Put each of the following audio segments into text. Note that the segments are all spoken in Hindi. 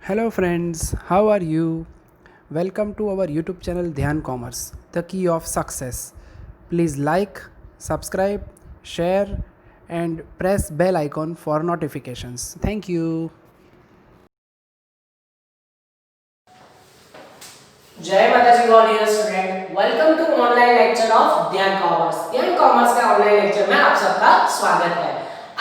Hello friends, how are you? Welcome to our YouTube channel Dhyan Commerce, the key of success. Please like, subscribe, share and press bell icon for notifications. Thank you. जय माता जी god dear student, welcome to online lecture of Dhyan commerce. Dhyan commerce का ऑनलाइन लेक्चर में आप सबका स्वागत है।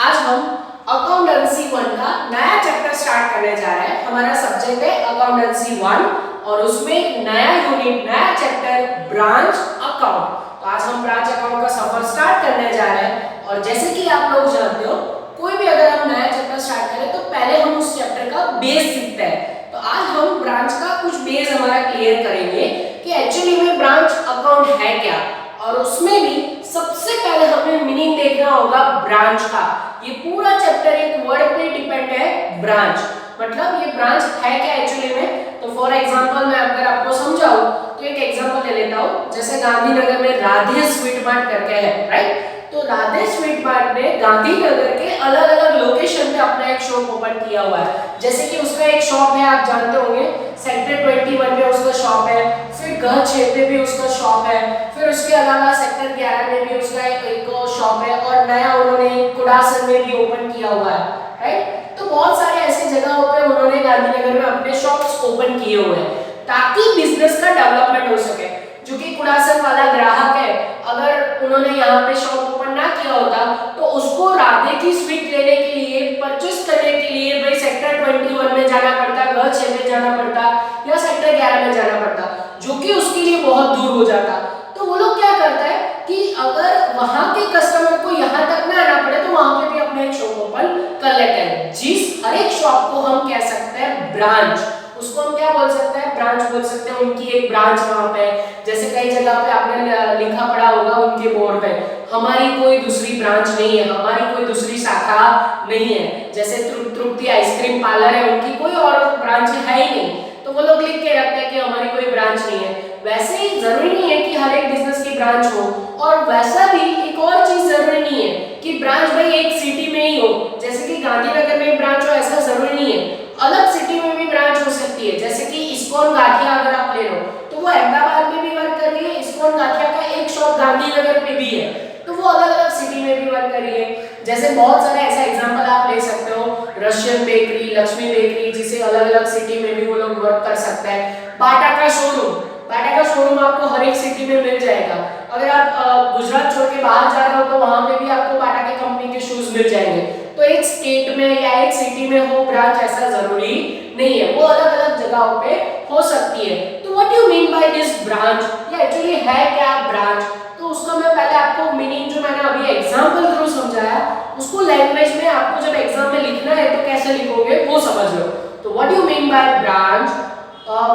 आज हम अकाउंटेंसी 1 का नया चैप्टर स्टार्ट करने जा रहे हैं। हमारा सब्जेक्ट है अकाउंटेंसी 1 और उसमें एक नया यूनिट, नया चैप्टर ब्रांच अकाउंट। तो आज हम ब्रांच अकाउंट का सफर स्टार्ट करने जा रहे हैं और जैसे कि आप लोग जानते हो, कोई भी अगर हम नया चैप्टर स्टार्ट करें तो पहले हम उस चैप्टर का बेस सीखते हैं। तो आज हम ब्रांच का कुछ बेस हमारा क्लियर करेंगे कि एक्चुअली में ब्रांच अकाउंट है क्या, और उसमें भी सबसे पहले हमें मीनिंग देखना होगा ब्रांच का। ये पूरा चैप्टर एक वर्ड पे डिपेंड है, ब्रांच मतलब ये ब्रांच है क्या एक्चुअली में। तो फॉर एग्जांपल मैं अगर आपको समझाऊं तो एक एग्जांपल ले लेता हूं, जैसे गांधीनगर में राधे स्वीट मार्ट करके है, राइट। तो राधे स्वीट मार्ट ने गांधीनगर के अलग अलग लोकेशन पे अपना एक शॉप ओपन किया हुआ है। जैसे कि उसका एक शॉप है, आप जानते होंगे सेक्टर 21 में उसका शॉप है, फिर गढ़ 6 पे भी उसका शॉप है, फिर उसके अलावा सेक्टर 11 में भी उसका एक शॉप है और नया उन्होंने कुडासन में भी ओपन किया हुआ है, राइट। तो बहुत सारे ऐसे जगहों पे उन्होंने गांधीनगर में अपने शॉप्स ओपन किए हुए हैं ताकि बिजनेस का डेवलपमेंट हो सके। जो कि कुडासन वाला ग्राहक है, अगर उन्होंने यहाँ पे शॉप ओपन ना किया होता तो उसको राधे की स्वीट लेने के लिए, परचेस करने के लिए भाई सेक्टर 21 में जाना पड़ता, गढ़ 6 में जाना पड़ता या सेक्टर 11 में जाना पड़ता, जो कि उसके लिए बहुत दूर हो जाता। तो वो लोग क्या करता है कि अगर वहां के कस्टमर को यहाँ तक ना आना पड़े तो वहां पे भी अपना एक शॉप ओपन कर लेते हैं। जिस हर एक शॉप को हम कह सकते हैं ब्रांच, उसको हम क्या बोल सकते हैं, ब्रांच बोल सकते हैं। उनकी एक ब्रांच वहां पे, जैसे कई जगह पे आपने लिखा पढ़ा होगा उनके बोर्ड पे, हमारी कोई दूसरी ब्रांच नहीं है, हमारी कोई दूसरी शाखा नहीं है। जैसे तृप्ति आइसक्रीम पार्लर है, उनकी कोई और ब्रांच है ही नहीं, तो वो लोग लिख के रखते हैं कि हमारी कोई ब्रांच नहीं है। वैसे ही जरूरी नहीं है कि हर एक बिजनेस की ब्रांच हो, और वैसा भी एक और चीज जरूरी नहीं है कि ब्रांच भाई एक सिटी में ही हो। जैसे कि गांधीनगर में ब्रांच हो ऐसा जरूरी नहीं है, अलग सिटी में भी ब्रांच हो सकती है। जैसे कि इस्कॉन गाठिया अगर आप ले लो तो वो अहमदाबाद में भी वर्क कर रही है, इस्कॉन गाठिया का एक शॉप गांधीनगर पे भी है, तो वो अलग अलग सिटी में भी वर्क कर रही है। जैसे बहुत सारे ऐसा एग्जांपल आप ले सकते हो, रशियन बेकरी, लक्ष्मी बेकरी, जिसे अलग अलग सिटी में भी वो लोग वर्क कर सकते हैं। बाटा का शोरूम, बाटा का शोरूम आपको हर एक सिटी में मिल जाएगा। अगर आप गुजरात छोड़ के बाहर जा रहे हो तो वहां पे भी आपको बाटा की कंपनी के शूज मिल जाएंगे। तो एक स्टेट में या एक सिटी में हो ब्रांच ऐसा जरूरी नहीं है, वो अलग अलग जगहों पे हो सकती है। तो what you mean by this branch, ये एक्चुअली है क्या ब्रांच। तो उसका मैं पहले आपको मीनिंग जो मैंने अभी एग्जांपल थ्रू समझाया, उसको लैंग्वेज में आपको जब एग्जाम में लिखना है तो कैसे लिखोगे वो समझ लो। तो what you mean by branch,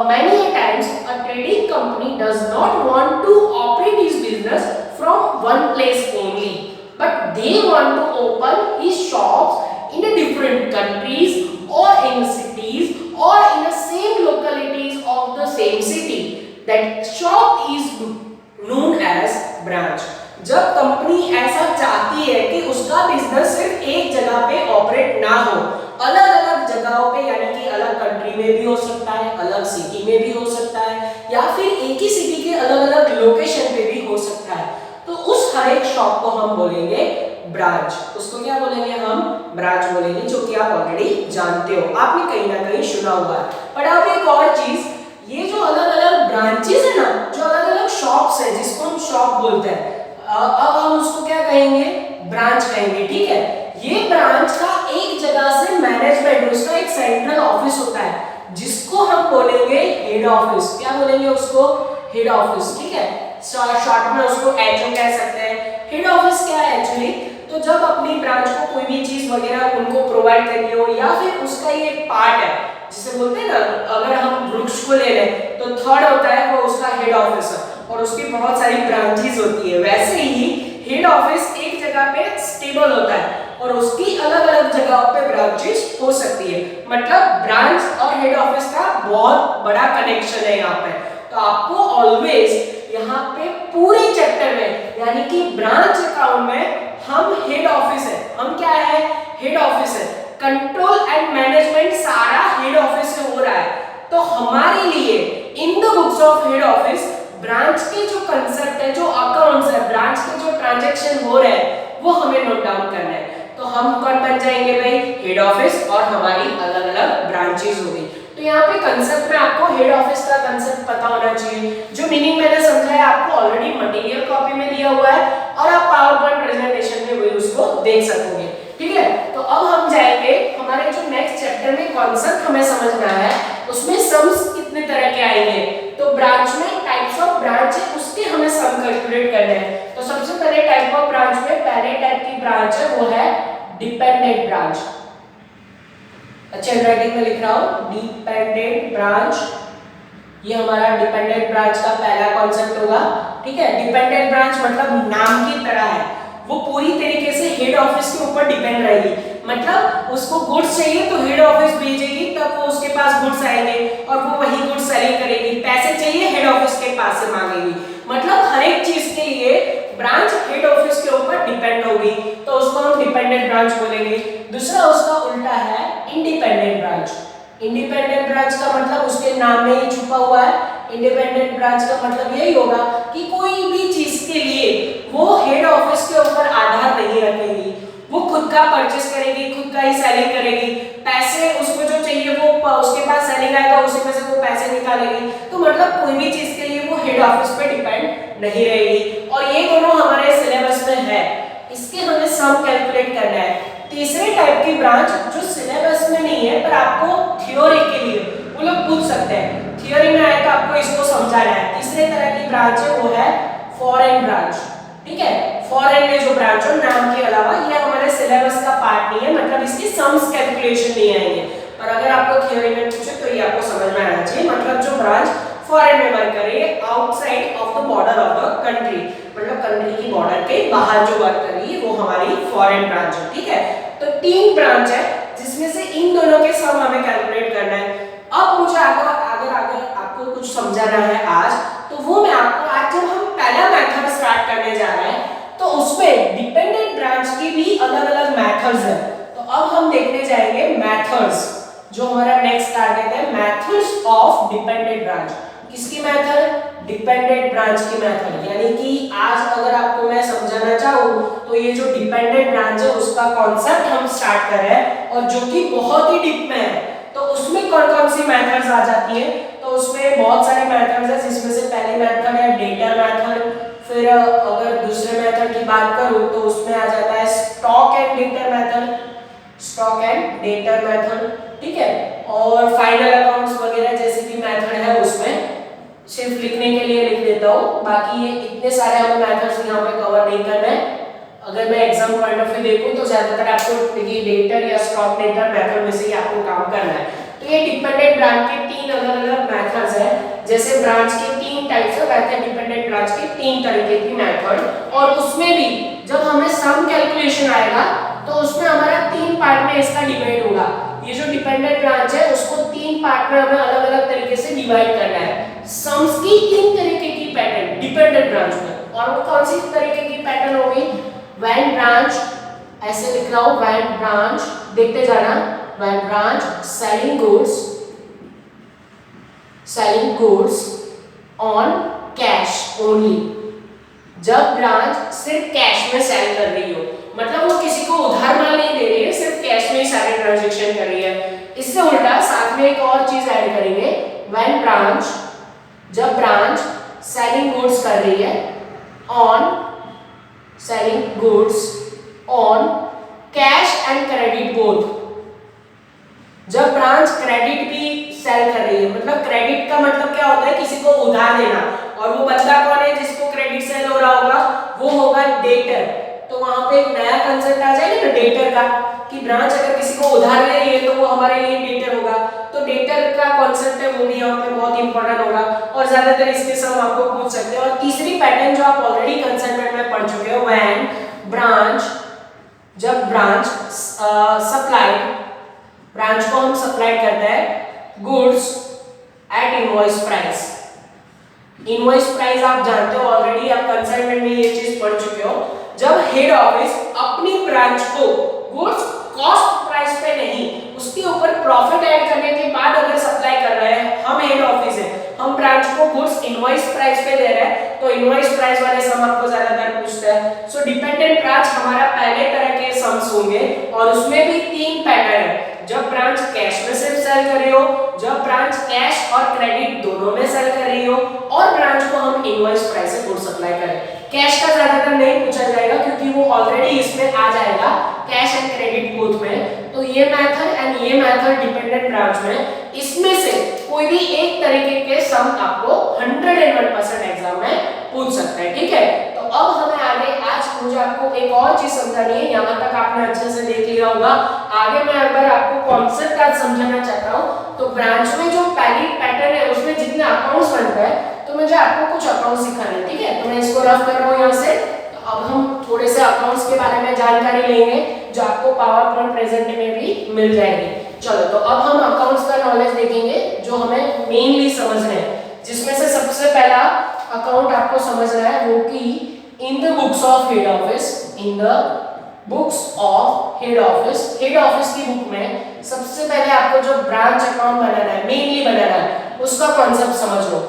many a times a trading company does not want to operate his business from one place only, but they want to open his shops in a different countries or in cities or in the same localities of the same city. That shop is known as branch. जब कंपनी ऐसा चाहती है कि उसका बिजनेस सिर्फ एक जगह पे ऑपरेट ना हो, अलग अलग जगहों पे, यानी कि अलग कंट्री में भी हो सकता है, अलग सिटी में भी हो सकता है, या फिर एक ही सिटी के अलग अलग लोकेशन पे भी हो सकता है, तो उस हर एक शॉप को हम बोलेंगे ब्रांच। उसको क्या बोलेंगे, हम ब्रांच बोलेंगे, जो कि आप ऑलरेडी जानते हो, आपने कहीं ना कहीं सुना होगा। पर अब एक और चीज, ये जो अलग अलग ब्रांचेस है ना, जो अलग अलग शॉप्स है जिसको हम शॉप बोलते हैं, अब हम उसको क्या कहेंगे, ब्रांच कहेंगे, ठीक है। ये ब्रांच का एक जगह से मैनेजमेंट, उसका एक सेंट्रल ऑफिस होता है जिसको हम बोलेंगे हेड ऑफिस। क्या बोलेंगे उसको, हेड ऑफिस, ठीक है। शॉर्ट में उसको एचओ कह सकते हैं। हेड ऑफिस क्या है एक्चुअली, तो जब अपनी ब्रांच को कोई भी चीज वगैरह उनको प्रोवाइड करनी हो, या फिर उसका ये पार्ट है जिसे बोलते हैं ना, अगर हम वृक्ष को ले लें तो थर्ड होता है वो उसका हेड ऑफिस है, और उसकी बहुत सारी ब्रांचेस होती है। वैसे ही हेड ऑफिस एक जगह पे स्टेबल होता है और उसकी अलग अलग जगहों पे ब्रांचेस हो सकती है। मतलब ब्रांच और हेड ऑफिस का बहुत बड़ा कनेक्शन है यहाँ पे। तो आपको ऑलवेज यहाँ पे पूरे चैप्टर में, यानी कि ब्रांच अकाउंट में हम हेड ऑफिस है, हम क्या है, हेड ऑफिस है, कंट्रोल एंड मैनेजमेंट सारा हेड ऑफिस से हो रहा हमारे लिए in the books of head office branch के जो कंसेप्ट है, जो अकाउंट्स है, ब्रांच के जो ट्रांजैक्शन हो रहे हैं वो हमें नोट डाउन करना है। तो हम कौन बन जाएंगे भाई? हेड ऑफिस, और हमारी अलग अलग ब्रांचेस होगी। तो यहाँ पे कंसेप्ट में आपको हेड ऑफिस का कंसेप्ट पता होना चाहिए। जो मीनिंग मैंने समझाया आपको ऑलरेडी मटेरियल कॉपी में दिया हुआ है और आप पावर पॉइंट प्रेजेंटेशन में वही उसको देख सकोगे। ठीक है, तो अब हम जाएंगे हमारे जो नेक्स्ट चैप्टर में कॉन्सेप्ट हमें समझना है, उसमें सम्स कितने तरह के आएंगे। तो ब्रांच में टाइप्स ऑफ ब्रांच है, उसके हमें सम कैलकुलेट करने हैं। तो सबसे पहले टाइप ऑफ ब्रांच में पहले टाइप की ब्रांच है वो है डिपेंडेंट ब्रांच। अच्छा, राइटिंग में लिख रहा हूं डिपेंडेंट ब्रांच। ये हमारा डिपेंडेंट ब्रांच का पहला कॉन्सेप्ट होगा। ठीक है, डिपेंडेंट ब्रांच मतलब नाम की तरह है, वो पूरी तरीके से हेड ऑफिस के ऊपर डिपेंड रहेगी। मतलब उसको गुड्स चाहिए तो हेड ऑफिस भेजेगी, तब वो उसके पास गुड्स आएंगे और वो वही गुड्स सेलिंग करेगी। पैसे चाहिए हेड ऑफिस के पास से मांगेगी। मतलब हर एक चीज के लिए ब्रांच हेड ऑफिस के ऊपर डिपेंड होगी, तो उसको हम डिपेंडेंट ब्रांच बोलेंगे। दूसरा उसका उल्टा है इंडिपेंडेंट ब्रांच। इंडिपेंडेंट ब्रांच का मतलब उसके नाम में ही छुपा हुआ है। इंडिपेंडेंट ब्रांच का मतलब यही होगा कि कोई भी चीज के लिए वो हेड ऑफिस के ऊपर आधार नहीं रखेगी, वो खुद का परचेस करेगी, खुद का ही सेलिंग करेगी। पैसे उसको जो चाहिए वो उसके पास सेलिंग आएगा, उसी में से वो पैसे निकालेगी। तो मतलब कोई भी चीज के लिए वो हेड ऑफिस पे डिपेंड नहीं रहेगी। और ये दोनों हमारे सिलेबस में है, इसके हमें सम कैलकुलेट करना है। तीसरे टाइप की ब्रांच जो सिलेबस में नहीं है पर आपको थ्योरी के लिए वो लोग पूछ सकते हैं, थ्योरी में आए तो आपको इसको समझाना है। तीसरे तरह की ब्रांच है वो है फॉरेन ब्रांच। ठीक है, फॉरेन में जो ब्रांच हो नाम के अलावा, ये हमारे सिलेबस का पार्ट नहीं है, मतलब इसकी सम्स कैलकुलेशन नहीं आएंगे। पर अगर आपको थ्योरी में पूछे तो ये आपको समझ में आना चाहिए। मतलब जो ब्रांच फॉरेन में वर्क कर रही है, outside of the border of the country, मतलब कंट्री की बॉर्डर के बाहर जो वर्क कर रही है वो हमारी फॉरेन ब्रांच है। ठीक है, तो तीन ब्रांच है जिसमें से इन दोनों के सम हमें कैलकुलेट करना है। अब मुझे अगर आपको कुछ समझाना है आज, तो वो मैं आपको आज जब हम पहला मेथड स्टार्ट करने जा रहे हैं तो उसमें डिपेंडेंट ब्रांच की भी अलग अलग मेथड्स हैं। तो अब हम देखने जाएंगे मेथड्स, जो हमारा नेक्स्ट टारगेट है, मेथड्स ऑफ डिपेंडेंट ब्रांच। किसकी मेथड? डिपेंडेंट ब्रांच की मेथड। यानी कि आज अगर आपको मैं समझाना चाहूँ तो ये जो डिपेंडेंट ब्रांच है उसका कॉन्सेप्ट हम स्टार्ट कर रहे हैं, और जो कि बहुत ही डीप में है। तो उसमें कौन कौन सी मेथड्स आ जाती है? तो उसमें बहुत सारी मेथड्स है, जिसमें से पहली मेथड है डेटा मेथड। फिर अगर दूसरे मेथड की बात करूं तो उसमें आ जाता है stock and data method, stock and data method. ठीक है, और फाइनल अकाउंट्स वगैरह जैसे भी मेथड है उसमें सिर्फ लिखने के लिए लिख देता हूँ, बाकी ये इतने सारे हमें मेथड्स यहाँ पे कवर नहीं करना है। अगर मैं एग्जाम पॉइंट ऑफ व्यू देखूं तो ज्यादातर आपको ये डेटर या स्टॉक डेटा मेथड में से ही आपको काम करना है। तो ये डिपेंडेंट ब्रांच के तीन अलग अलग मेथड्स हैं। जैसे ब्रांच के तीन टाइप्स है, वैसे डिपेंडेंट ब्रांच के तीन तरीके की मेथड। और उसमें भी जब हमें सम कैलकुलेशन आएगा तो उसमें हमारा तीन पार्ट में इसका डिवाइड होगा। ये जो डिपेंडेंट ब्रांच है उसको तीन पार्ट में हमें अलग अलग तरीके से डिवाइड करना है। सम्स की तीन तरीके की पैटर्न डिपेंडेंट ब्रांच में, और वो कौन सी तरीके की पैटर्न होगी? व्हेन ब्रांच, ऐसे लिख रहा हूं, व्हेन ब्रांच, देखते जाना, when branch selling goods on cash only. जब ब्रांच सिर्फ कैश में सेल कर रही हो, मतलब वो किसी को उधार माल नहीं दे रही है, सिर्फ कैश में ही सारे ट्रांजैक्शन कर रही है। इससे उल्टा साथ में एक और चीज ऐड करेंगे, व्हेन ब्रांच, जब ब्रांच सेलिंग गुड्स कर रही है on, selling goods on cash and credit both. जब ब्रांच क्रेडिट भी सेल कर रही है, मतलब क्रेडिट का मतलब क्या होता है? किसी को उधार देना, और वो बंदा कौन है जिसको क्रेडिट सेल हो रहा होगा? वो होगा डेटर। तो वहां पे एक नया कंसेप्ट आ जाएगा ना डेटर का, कि ब्रांच अगर किसी को उधार ले रही है तो वो हमारे लिए डेटर होगा। तो डेटर का कॉन्सेप्ट है वो भी यहाँ पे बहुत इंपॉर्टेंट होगा, और ज्यादातर इसके सब आपको पूछ सकते हैं। और तीसरी पैटर्न जो आप ऑलरेडी कंसेप्ट में पढ़ चुके हो, व्हेन ब्रांच, जब ब्रांच सप्लाई, ब्रांच को हम सप्लाई करते हैं goods at invoice price. Invoice price आप जानते हो ऑलरेडी, आप कंसाइनमेंट में ये चीज पढ़ चुके हो। जब हेड ऑफिस अपनी ब्रांच को गुड्स कॉस्ट प्राइस प्राइस पे नहीं, उसके ऊपर प्रॉफिट ऐड करने के बाद अगर सप्लाई कर रहे हैं, हम हेड ऑफिस है, हम ब्रांच को गुड्स इनवॉइस प्राइस पे दे रहे हैं, तो इनवॉइस प्राइस वाले सम आपको ज्यादातर पूछते हैं। सो डिपेंडेंट ब्रांच हमारा पहले तरह के सम्स होंगे और उसमें भी 3 पैटर्न है। जब ब्रांच कैश में सिर्फ सेल कर रही हो, जब ब्रांच कैश और क्रेडिट दोनों में सेल कर रही हो, और ब्रांच को हम इनवॉइस प्राइस से गुड सप्लाई करें। कैश का ज्यादातर नहीं पूछा जाएगा क्योंकि वो ऑलरेडी इसमें आ जाएगा कैश एंड क्रेडिट बोथ में। तो ये मेथड एंड ये मेथड डिपेंडेंट ब्रांच में, इसमें से कोई भी एक तरीके के सम आपको 101% एग्जाम में पूछ सकता है, ठीक है। तो अब हमें आगे, आज मुझे आपको एक और चीज समझानी है, यहाँ तक आपने अच्छे से देख लिया होगा, आगे मैं एक बार आपको कॉन्सेप्ट आज समझाना चाहता हूँ। तो ब्रांच में जो पहली पैटर्न है उसमें जितने अकाउंट्स बनते हैं, तो मुझे आपको कुछ अकाउंट सिखाने हैं, ठीक है। तो मैं इसको रफ कर रहा हूँ यहाँ से। तो अब हम थोड़े से अकाउंट्स के बारे में जानकारी लेंगे जो आपको पावर पॉइंट प्रेजेंट में भी मिल जाएगी। चलो, तो अब हम अकाउंट्स का नॉलेज देखेंगे जो हमें मेनली समझने हैं, जिसमें से सबसे पहला अकाउंट आपको समझना है वो कि in the books of head office, in the books of head office, head office की बुक में सबसे पहले आपको जो ब्रांच अकाउंट बनाना है, मेनली बनाना है, उसका कॉन्सेप्ट समझ लो।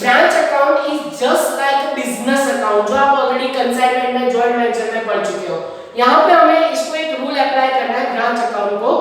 Branch account is just like business account, जो आप ऑलरेडी कंसाइनमेंट में, जॉइंट वेंचर में पढ़ चुके हो। यहाँ पे हमें इसको एक रूल अप्लाई करना है ब्रांच अकाउंट को,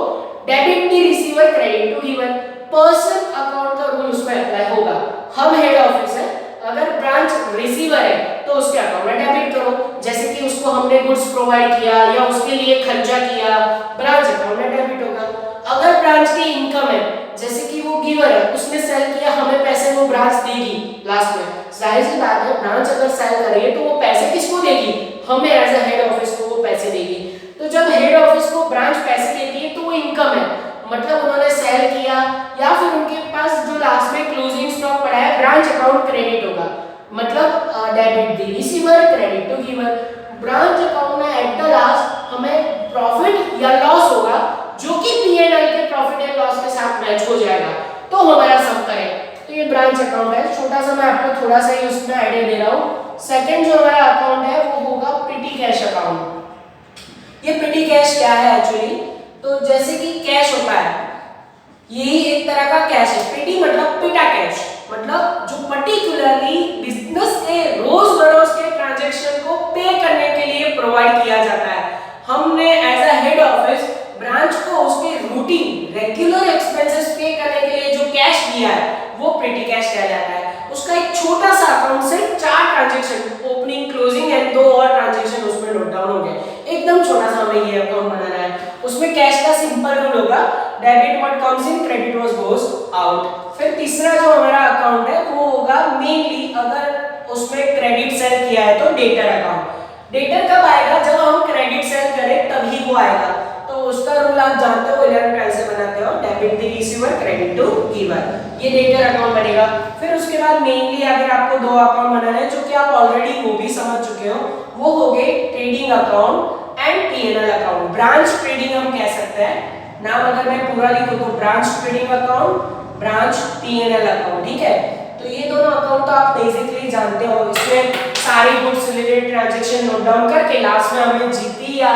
debit to receiver credit to giver, person account का रूल उसमें अप्लाई होगा। हम हेड ऑफिस है, अगर ब्रांच रिसीवर है तो उसके अकाउंट में डेबिट करो, जैसे कि उसको हमने गुड्स प्रोवाइड किया या उसके लिए खर्चा किया, ब्रांच अकाउंट में डेबिट होगा। अगर ब्रांच की इनकम है, जैसे कि वो गिवर है, उसने सेल किया, हमें पैसे वो ब्रांच देगी लास्ट में, जाहिर सी बात है ब्रांच अगर सेल कर रही है तो वो पैसे किसको देगी, हमें एज अ हेड ऑफिस को वो पैसे देगी। तो जब हेड ऑफिस को ब्रांच पैसे देती है तो वो इनकम है, मतलब उन्होंने सेल किया या फिर उनके पास जो लास्ट में क्लोजिंग स्टॉक पड़ा है, ब्रांच अकाउंट क्रेडिट होगा, मतलब debit the receiver credit to giver. Branch account में एट द लास्ट हमें प्रॉफिट या लॉस होगा जो कि P&L के प्रॉफिट एंड लॉस के साथ मैच हो जाएगा, तो हमारा सम करें। तो ये ब्रांच अकाउंट है, छोटा सा मैं आपको थोड़ा सा ही उसमें आइडिया दे रहा हूँ। सेकंड जो हमारा अकाउंट है वो होगा पेटी कैश अकाउंट। ये पेटी कैश क्या है एक्चुअली, तो जैसे कि कैश होता है, यही एक तरह का कैश है। पेटी मतलब पिटा कैश, मतलब जो पर्टिकुलरली बिजनेस के रोज बरोज के ट्रांजैक्शन को पे करने के लिए प्रोवाइड किया जाता है। हमने as a head office branch को उसके रूटीन रेगुलर एक्सपेंसेस पे करने के लिए जो कैश दिया है वो पेटी कैश कहा जाता है। उसका एक छोटा सा अकाउंट से 4 ट्रांजैक्शन, ओपनिंग, क्लोजिंग एंड 2 और ट्रांजैक्शन उसमें नोट डाउन हो गए। एकदम छोटा सा हमें ये अकाउंट बनाना है। उसमें कैश का सिंपल रूल होगा, debit what comes in, credit what goes out. फिर तीसरा जो हमारा अकाउंट है वो होगा मेनली, अगर उसमें क्रेडिट सेल किया है तो डेटर अकाउंट। डेटर कब आएगा, जब हम क्रेडिट सेल करें तभी वो आएगा। तो उसका रूल आप जानते हो, 11 से बनाते हो, debit the receiver credit to giver, ये डेटर अकाउंट बनेगा। फिर उसके बाद मेनली अगर आपको 2 अकाउंट बनाने हैं जो कि आप ऑलरेडी वो भी समझ चुके हो, वो हो गए trading account and P&L account. Branch trading हम कह सकते हैं, नाम अगर मैं पूरा लिखूं तो branch trading account, branch P&L account, ठीक है। तो ये दोनों अकाउंट तो आप बेसिकली जानते हो, इसमें सारी goods related transaction note down करके लास्ट में हमें जीपी या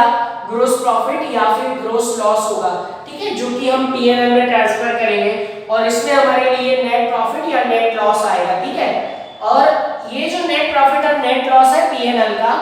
ग्रोस प्रॉफिट या फिर ग्रोस लॉस होगा, ठीक है, जो कि हम P&L में ट्रांसफर करेंगे और इसमें हमारे लिए नेट प्रॉफिट या नेट लॉस आएगा, ठीक है। और ये जो नेट प्रॉफिट और नेट लॉस है P&L का,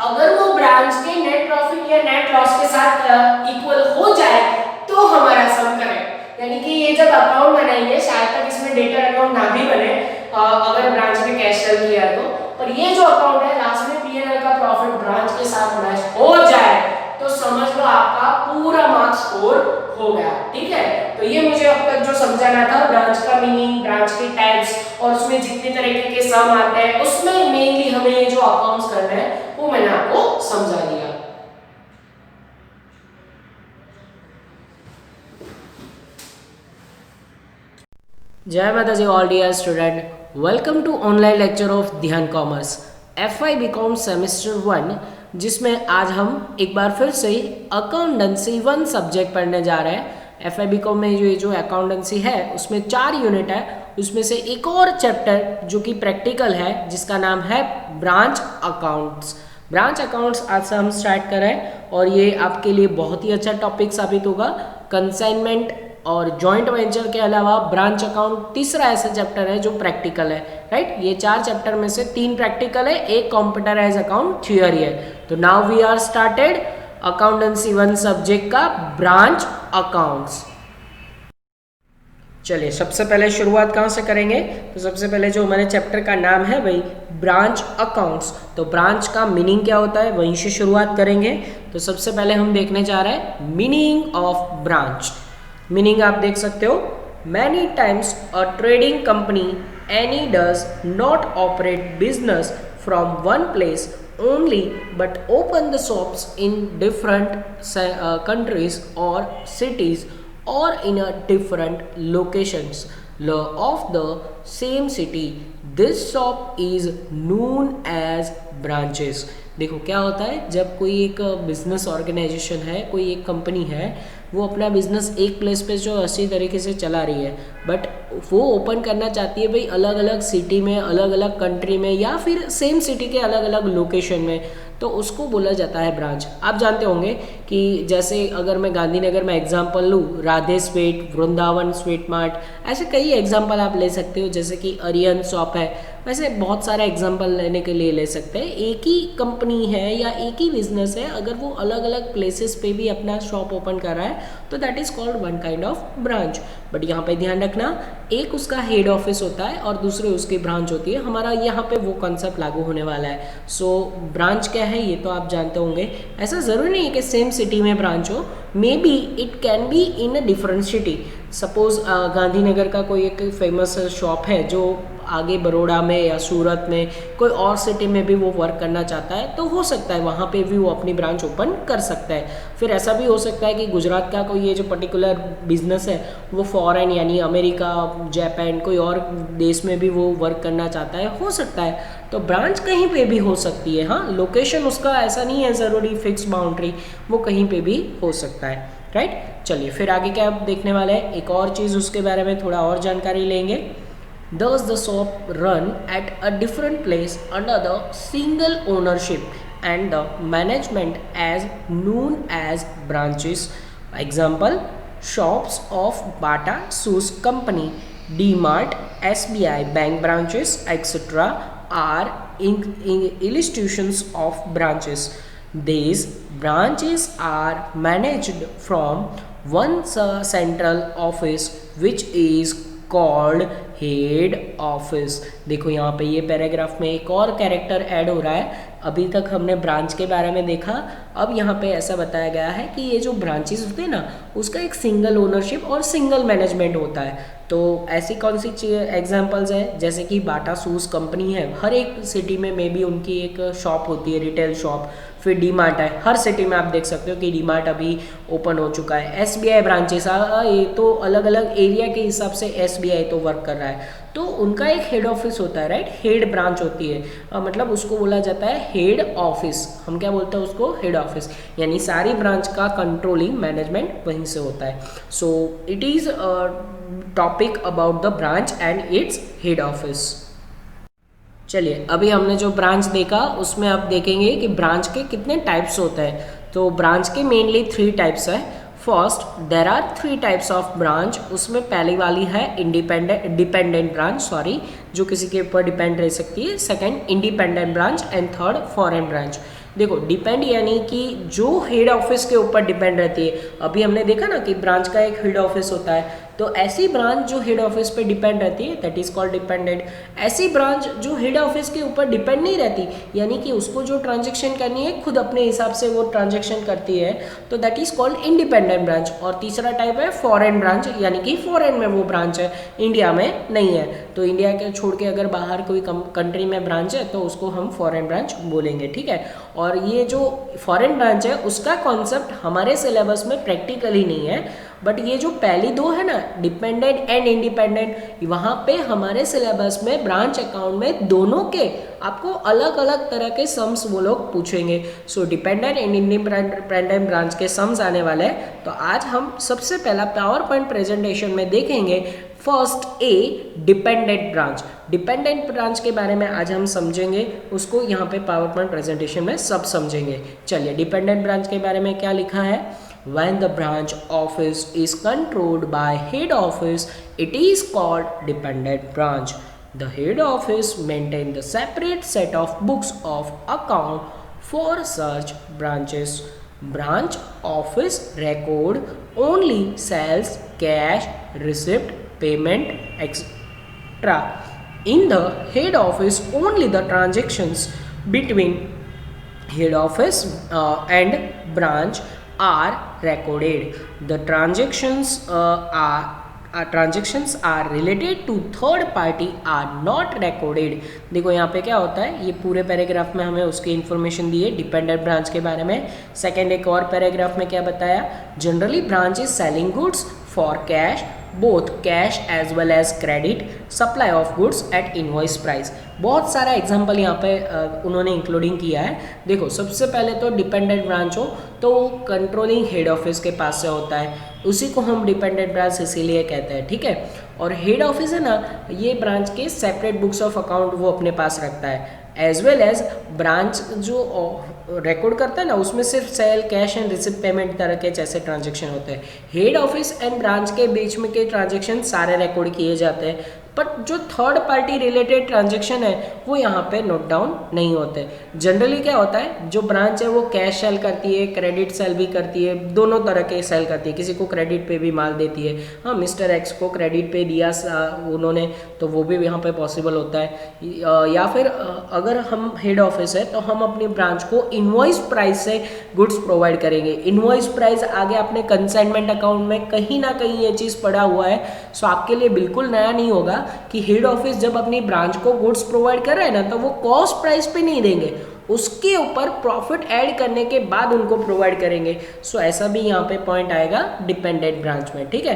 अगर वो ब्रांच के नेट प्रॉफिट या नेट लॉस के साथ इक्वल हो जाए तो हमारा सम करेक्ट। यानी कि ये जब अकाउंट बनाएंगे, शायद तक इसमें डेटर अकाउंट ना भी बने अगर ब्रांच में कैश सेल किया है तो, पर ये जो अकाउंट है लास्ट में P&L का प्रॉफिट ब्रांच के साथ मैच हो जाए तो समझ लो आपका पूरा मार्क्स स्कोर हो गया, ठीक है। तो ये मुझे अब तक जो समझाना था, ब्रांच का मीनिंग, ब्रांच के टाइप्स और उसमें जितने तरीके के सम आते हैं, उसमें मेनली हमें ये जो अकाउंट्स करना है वो मैंने आपको समझा दिया। जय माता जी all dear student, welcome to online lecture of Dhyan commerce FY BCom semester 1, जिसमें आज हम एक बार फिर से अकाउंटेंसी 1 सब्जेक्ट पढ़ने जा रहे हैं। FY BCom में ये जो अकाउंटेंसी है उसमें 4 यूनिट है, उसमें से एक और चैप्टर जो कि प्रैक्टिकल है जिसका नाम है ब्रांच अकाउंट्स। ब्रांच अकाउंट्स आज से हम स्टार्ट कर रहे हैं और ये आपके लिए बहुत ही अच्छा टॉपिक साबित होगा। कंसाइनमेंट और जॉइंट वेंचर के अलावा ब्रांच अकाउंट तीसरा ऐसा चैप्टर है जो प्रैक्टिकल है, राइट। ये 4 चैप्टर में से 3 प्रैक्टिकल है, एक कंप्यूटराइज अकाउंट थ्योरी है। तो now we are started accountancy 1 subject का ब्रांच अकाउंट्स। चलिए सबसे पहले शुरुआत कहाँ से करेंगे, तो सबसे पहले जो हमारे चैप्टर का नाम है वही ब्रांच अकाउंट्स। तो ब्रांच का मीनिंग क्या होता है वहीं से शुरुआत करेंगे। तो सबसे पहले हम देखने जा रहे हैं मीनिंग ऑफ ब्रांच। मीनिंग आप देख सकते हो, many times a trading company any does not operate business from one place only but open the shops in different countries or cities or in a different locations of the same city. This shop is known as branches. देखो क्या होता है, जब कोई एक बिजनेस ऑर्गेनाइजेशन है, कोई एक कंपनी है, वो अपना बिजनेस एक प्लेस पे जो अच्छी तरीके से चला रही है, बट वो ओपन करना चाहती है भाई अलग अलग सिटी में, अलग अलग कंट्री में, या फिर सेम सिटी के अलग अलग लोकेशन में, तो उसको बोला जाता है ब्रांच। आप जानते होंगे कि जैसे अगर मैं गांधीनगर में एग्जांपल लूँ, Radhe sweet, Vrindavan sweet mart, ऐसे कई एग्जांपल आप ले सकते हो, जैसे कि अरियन शॉप है, वैसे बहुत सारे एग्जांपल लेने के लिए ले सकते हैं। एक ही कंपनी है या एक ही बिजनेस है, अगर वो अलग अलग प्लेसेस पे भी अपना शॉप ओपन कर रहा है तो that is called one kind of branch. But यहाँ पे ध्यान रखना, एक उसका हेड ऑफिस होता है और दूसरे उसकी ब्रांच होती है। हमारा यहाँ पे वो कॉन्सेप्ट लागू होने वाला है। सो ब्रांच क्या है ये तो आप जानते होंगे। ऐसा ज़रूरी नहीं है कि सेम सिटी में ब्रांच हो, may be it can be in a different city. Suppose Gandhinagar का कोई एक फेमस शॉप है जो आगे बड़ौदा में या सूरत में कोई और सिटी में भी वो वर्क करना चाहता है, तो हो सकता है वहाँ पे भी वो अपनी ब्रांच ओपन कर सकता है। फिर ऐसा भी हो सकता है कि गुजरात का कोई ये जो पर्टिकुलर बिजनेस है वो फॉरेन यानी अमेरिका, जापान, कोई और देश में भी वो वर्क करना चाहता है, हो सकता है। तो ब्रांच कहीं पे भी हो सकती है। हाँ, लोकेशन उसका ऐसा नहीं है ज़रूरी फिक्स बाउंड्री, वो कहीं पे भी हो सकता है, राइट। चलिए फिर आगे क्या देखने वाले हैं, एक और चीज़ उसके बारे में थोड़ा और जानकारी लेंगे। Thus the shop run at a different place under the single ownership and the management as known as branches. Example, shops of Bata Shoes Company, D-Mart, SBI bank branches, etc. are illustrations of branches. These branches are managed from one central office which is called head office. देखो यहाँ पे ये पैराग्राफ में एक और कैरेक्टर ऐड हो रहा है। अभी तक हमने ब्रांच के बारे में देखा, अब यहाँ पे ऐसा बताया गया है कि ये जो ब्रांचेस होते हैं ना, उसका एक सिंगल ओनरशिप और सिंगल मैनेजमेंट होता है। तो ऐसी कौन सी एग्जांपल्स है, जैसे कि बाटा शूज़ कंपनी है, हर एक सिटी में मे बी उनकी एक शॉप होती है, रिटेल शॉप। फिर डी मार्ट है, हर सिटी में आप देख सकते हो कि डी मार्ट अभी ओपन हो चुका है। SBI ब्रांचेस, ये तो अलग अलग एरिया के हिसाब से SBI तो वर्क कर रहा है, तो उनका एक हेड ऑफिस होता है, राइट। हेड ब्रांच होती है, मतलब उसको बोला जाता है हेड ऑफिस। हम क्या बोलते हैं उसको, हेड ऑफिस, यानी सारी ब्रांच का कंट्रोलिंग मैनेजमेंट वहीं से होता है। So it is topic about the branch and its head office. चलिए अभी हमने जो ब्रांच देखा उसमें आप देखेंगे कि ब्रांच के कितने टाइप्स होते हैं। तो ब्रांच के मेनली 3 टाइप्स है। First, there are 3 types of branch. उसमें पहली वाली है डिपेंडेंट ब्रांच, जो किसी के ऊपर डिपेंड रह सकती है। Second, independent branch and third, foreign branch. देखो डिपेंड यानी कि जो हेड ऑफिस के ऊपर डिपेंड रहती है। अभी हमने देखा ना कि ब्रांच का एक हेड ऑफिस होता है, तो ऐसी ब्रांच जो हेड ऑफिस पे डिपेंड रहती है दैट इज कॉल्ड डिपेंडेंट। ऐसी ब्रांच जो हेड ऑफिस के ऊपर डिपेंड नहीं रहती, यानी कि उसको जो ट्रांजैक्शन करनी है खुद अपने हिसाब से वो ट्रांजैक्शन करती है, तो that is called independent branch. और तीसरा टाइप है फॉरेन ब्रांच, यानी कि फॉरेन में वो ब्रांच है, इंडिया में नहीं है। तो इंडिया के छोड़ के अगर बाहर कोई कंट्री में ब्रांच है तो उसको हम फॉरेन ब्रांच बोलेंगे, ठीक है। और ये जो फॉरेन ब्रांच है उसका कॉन्सेप्ट हमारे सिलेबस में प्रैक्टिकली नहीं है, बट ये जो पहली 2 है ना, डिपेंडेंट एंड इंडिपेंडेंट, वहाँ पे हमारे सिलेबस में ब्रांच अकाउंट में दोनों के आपको अलग अलग तरह के सम्स वो लोग पूछेंगे। सो डिपेंडेंट एंड इंडिपेंडेंट ब्रांच के सम्स आने वाले हैं। तो आज हम सबसे पहला पावर पॉइंट प्रेजेंटेशन में देखेंगे first A dependent branch. Dependent branch के बारे में आज हम समझेंगे, उसको यहाँ पे पावर पॉइंट प्रेजेंटेशन में सब समझेंगे। चलिए डिपेंडेंट ब्रांच के बारे में क्या लिखा है। When the branch office is controlled by head office, it is called dependent branch. The head office maintains the separate set of books of account for such branches. Branch office record only sales, cash, receipt, payment, etc. In the head office, only the transactions between head office and branch are recorded. The transactions are related to third party are not recorded. देखो यहाँ पे क्या होता है, ये पूरे पैराग्राफ में हमें उसकी इन्फॉर्मेशन दी है डिपेंडेंट ब्रांच के बारे में. सेकेंड एक और पैराग्राफ में क्या बताया, generally branch is selling goods for cash, both cash as well as credit, supply of goods at invoice price. बहुत सारा एग्जांपल यहाँ पे उन्होंने इंक्लूडिंग किया है. देखो सबसे पहले तो डिपेंडेंट ब्रांच हो तो कंट्रोलिंग हेड ऑफिस के पास से होता है, उसी को हम डिपेंडेंट ब्रांच इसीलिए कहते हैं, ठीक है. और हेड ऑफिस है ना, ये ब्रांच के सेपरेट बुक्स ऑफ अकाउंट वो अपने पास रखता है, एज वेल एज ब्रांच जो रिकॉर्ड करता है ना उसमें सिर्फ sale, cash and receipt payment तरह के जैसे ट्रांजेक्शन होते हैं. हेड ऑफिस एंड ब्रांच के बीच में के ट्रांजेक्शन सारे रिकॉर्ड किए जाते हैं, बट जो थर्ड पार्टी रिलेटेड ट्रांजेक्शन है वो यहाँ पे नोट डाउन नहीं होते. जनरली क्या होता है, जो ब्रांच है वो कैश सेल करती है, क्रेडिट सेल भी करती है, दोनों तरह के सेल करती है. किसी को क्रेडिट पे भी माल देती है, हाँ मिस्टर एक्स को क्रेडिट पे दिया उन्होंने तो वो भी यहाँ पे पॉसिबल होता है. या फिर अगर हम हेड ऑफिस है तो हम अपनी ब्रांच को इनवॉइस प्राइस से गुड्स प्रोवाइड करेंगे. इनवॉइस प्राइस आगे अपने कंसाइनमेंट अकाउंट में कहीं ना कहीं ये चीज़ पड़ा हुआ है, सो आपके लिए बिल्कुल नया नहीं होगा कि हेड ऑफिस जब अपनी ब्रांच को गुड्स प्रोवाइड कर रहा है ना तो वो कॉस्ट प्राइस पे नहीं देंगे, उसके ऊपर प्रॉफिट ऐड करने के बाद उनको प्रोवाइड करेंगे. सो ऐसा भी यहाँ पे पॉइंट आएगा डिपेंडेंट ब्रांच में, ठीक है.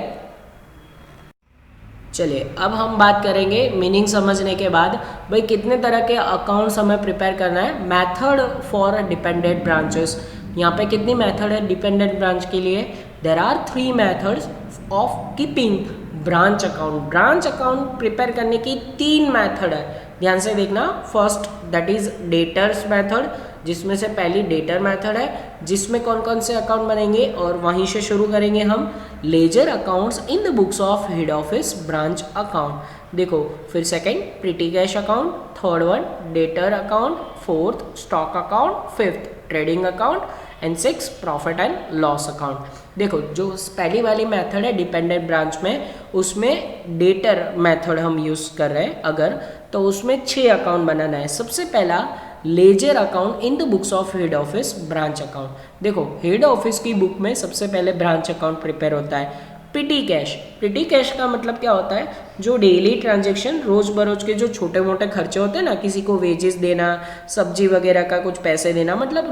चलिए अब हम बात करेंगे मीनिंग समझने के बाद, भाई कितने तरह के अकाउंट्स हमें प्रिपेयर करना है. मैथड फॉर डिपेंडेंट ब्रांचेस, यहाँ पे कितनी मेथड है डिपेंडेंट ब्रांच के लिए. There are 3 methods of keeping branch account. Branch account prepare करने की 3 मेथड है, ध्यान से देखना. First that is debtors method, जिसमें से पहली डेटर मेथड है, जिसमें कौन कौन से अकाउंट बनेंगे और वहीं से शुरू करेंगे हम. Ledger accounts in the books of head office branch account. देखो फिर second petty cash account, third one debtor account, fourth stock account, fifth trading account and 6 profit and loss account. देखो जो पहली वाली मेथड है डिपेंडेंट ब्रांच में, उसमें डेटर मेथड हम यूज़ कर रहे हैं अगर, तो उसमें 6 अकाउंट बनाना है. सबसे पहला ledger account in the books of head office branch account. देखो हेड ऑफिस की बुक में सबसे पहले ब्रांच अकाउंट प्रिपेयर होता है. पिटी कैश, पिटी कैश का मतलब क्या होता है, जो डेली ट्रांजेक्शन रोज़ बरोज के जो छोटे मोटे खर्चे होते हैं ना, किसी को वेजेस देना, सब्जी वगैरह का कुछ पैसे देना, मतलब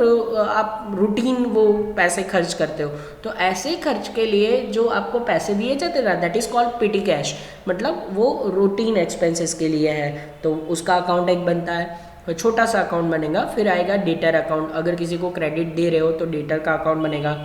आप रूटीन वो पैसे खर्च करते हो, तो ऐसे खर्च के लिए जो आपको पैसे दिए जाते हैं ना, that is called petty cash. मतलब वो रूटीन एक्सपेंसेस के लिए है, तो उसका अकाउंट एक बनता है, छोटा सा अकाउंट बनेगा. फिर आएगा डेटर अकाउंट, अगर किसी को क्रेडिट दे रहे हो तो डेटर का अकाउंट बनेगा.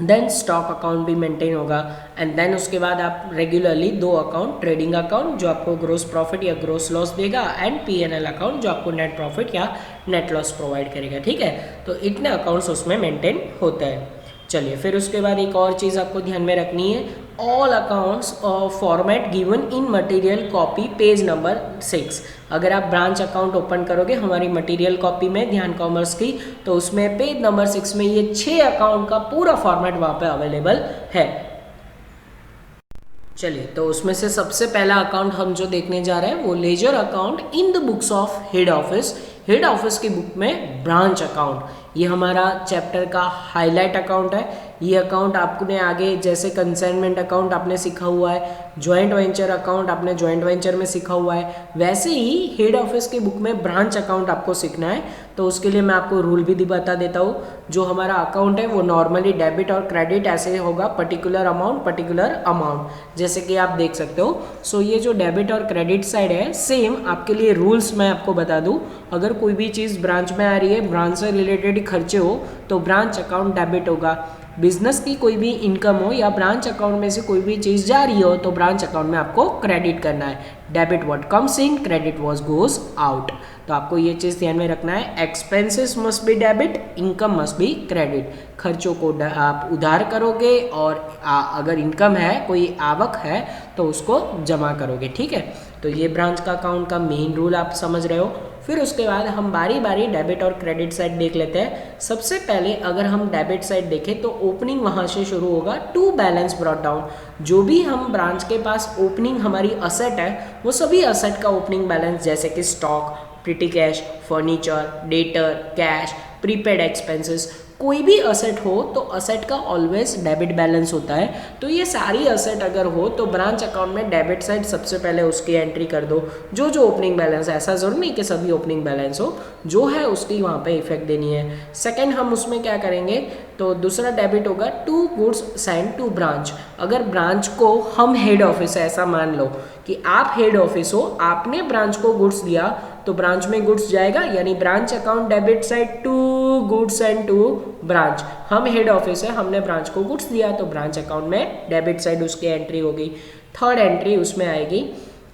देन स्टॉक अकाउंट भी मेंटेन होगा. एंड देन उसके बाद आप रेगुलरली 2 अकाउंट, ट्रेडिंग अकाउंट जो आपको ग्रोस प्रॉफिट या ग्रोस लॉस देगा, एंड पीएनएल अकाउंट जो आपको नेट प्रॉफिट या नेट लॉस प्रोवाइड करेगा, ठीक है. तो इतने अकाउंट्स उसमें मेंटेन होते हैं. चलिए फिर उसके बाद एक और चीज़ आपको ध्यान में रखनी है, all accounts format given in material copy page number 6. अगर आप ब्रांच अकाउंट ओपन करोगे हमारी मटेरियल कॉपी में ध्यान कॉमर्स की, तो उसमें पेज नंबर 6 में ये 6 अकाउंट का पूरा फॉर्मेट वहाँ पे अवेलेबल है. चलिए तो उसमें से सबसे पहला अकाउंट हम जो देखने जा रहे हैं वो ledger account in the books of head office. Head office की बुक में ब्रांच अकाउंट, ये हमारा चैप्टर का हाईलाइट अकाउंट है. ये अकाउंट आपने आगे जैसे कंसाइनमेंट अकाउंट आपने सीखा हुआ है, जॉइंट वेंचर अकाउंट आपने जॉइंट वेंचर में सीखा हुआ है, वैसे ही हेड ऑफिस की बुक में ब्रांच अकाउंट आपको सीखना है. तो उसके लिए मैं आपको रूल भी बता देता हूँ. जो हमारा अकाउंट है वो नॉर्मली डेबिट और क्रेडिट ऐसे होगा, पर्टिकुलर अमाउंट जैसे कि आप देख सकते हो. सो ये जो डेबिट और क्रेडिट साइड है, सेम आपके लिए रूल्स मैं आपको बता दूँ. अगर कोई भी चीज़ ब्रांच में आ रही है, ब्रांच से रिलेटेड खर्चे हो, तो ब्रांच अकाउंट डेबिट होगा. बिजनेस की कोई भी इनकम हो या ब्रांच अकाउंट में से कोई भी चीज़ जा रही हो तो ब्रांच अकाउंट में आपको क्रेडिट करना है। Debit what comes in, credit what goes out. तो आपको ये चीज़ ध्यान में रखना है। Expenses must be debit, income must be credit. खर्चों को आप उधार करोगे और अगर इनकम है, कोई आवक है, तो उसको जमा करोगे। ठीक है, तो ये ब्रांच का अकाउंट का मेन रूल आप समझ रहे हो। फिर उसके बाद हम बारी बारी डेबिट और क्रेडिट साइड देख लेते हैं। सबसे पहले अगर हम डेबिट साइड देखें तो ओपनिंग वहाँ से शुरू होगा, टू बैलेंस ब्रॉट डाउन। जो भी हम ब्रांच के पास ओपनिंग हमारी असेट है वो सभी असेट का ओपनिंग बैलेंस, जैसे कि stock, petty cash, furniture, debtor, cash, prepaid expenses, कोई भी असेट हो तो असेट का ऑलवेज डेबिट बैलेंस होता है। तो ये सारी असेट अगर हो तो ब्रांच अकाउंट में डेबिट साइड सबसे पहले उसकी एंट्री कर दो। जो जो ओपनिंग बैलेंस है, ऐसा जरूर नहीं कि सभी ओपनिंग बैलेंस हो, जो है उसकी वहाँ पे इफेक्ट देनी है। सेकंड हम उसमें क्या करेंगे, तो दूसरा डेबिट होगा to goods send to branch. अगर ब्रांच को हम हेड ऑफिस है, ऐसा मान लो कि आप हेड ऑफिस हो, आपने ब्रांच को गुड्स दिया तो ब्रांच में गुड्स जाएगा, यानी branch account debit side to goods and to branch. हम हेड ऑफिस है, हमने ब्रांच को गुड्स दिया तो ब्रांच अकाउंट में डेबिट साइड उसकी एंट्री होगी। थर्ड एंट्री उसमें आएगी